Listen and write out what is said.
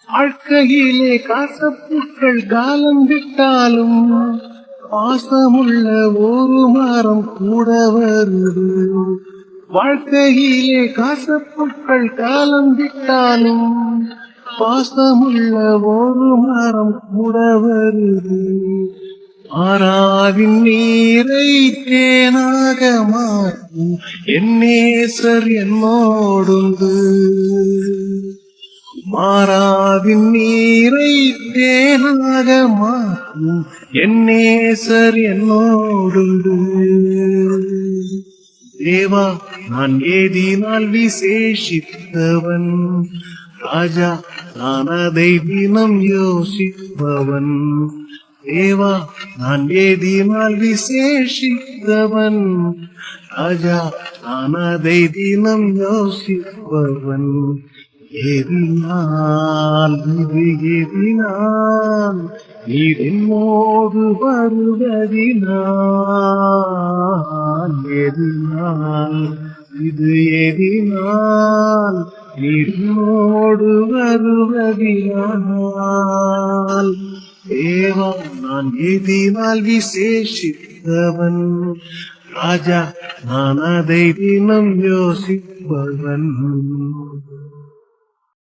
வாழ்க்கையிலே காசப்புக்கள் காலம் விட்டாலும் பாசமுள்ள ஒரு மரம் கூட வருது. வாழ்க்கையிலே காசப்புக்கள் காலம் விட்டாலும் பாசமுள்ள ஒரு மரம் கூட வருது. ஆறாவின் நீரை தேனாக மாற்றும் என் நேசர் என்னோடுண்டு. மாறாவின் நீரை தேனாக மாற்றும் என் நேசர் என்னோடுண்டு. தேவா, நான் ஏதினால் விசேஷித்தவன், ராஜா நான் அதை தினம் யோசிப்பவன். தேவா, நான் ஏதினால் விசேஷித்தவன், ராஜா நான் அதை தினம் யோசிப்பவன். எதினால் இது எதினால் நீர் என்னோடு வருவதினால், எதினால் இது எதினால் நீர் என்னோடு வருவதினால். தேவா, நான் எதினால் விசேஷித்தவன், ராஜா நான் அதை தினம் யோசிப்பவன்.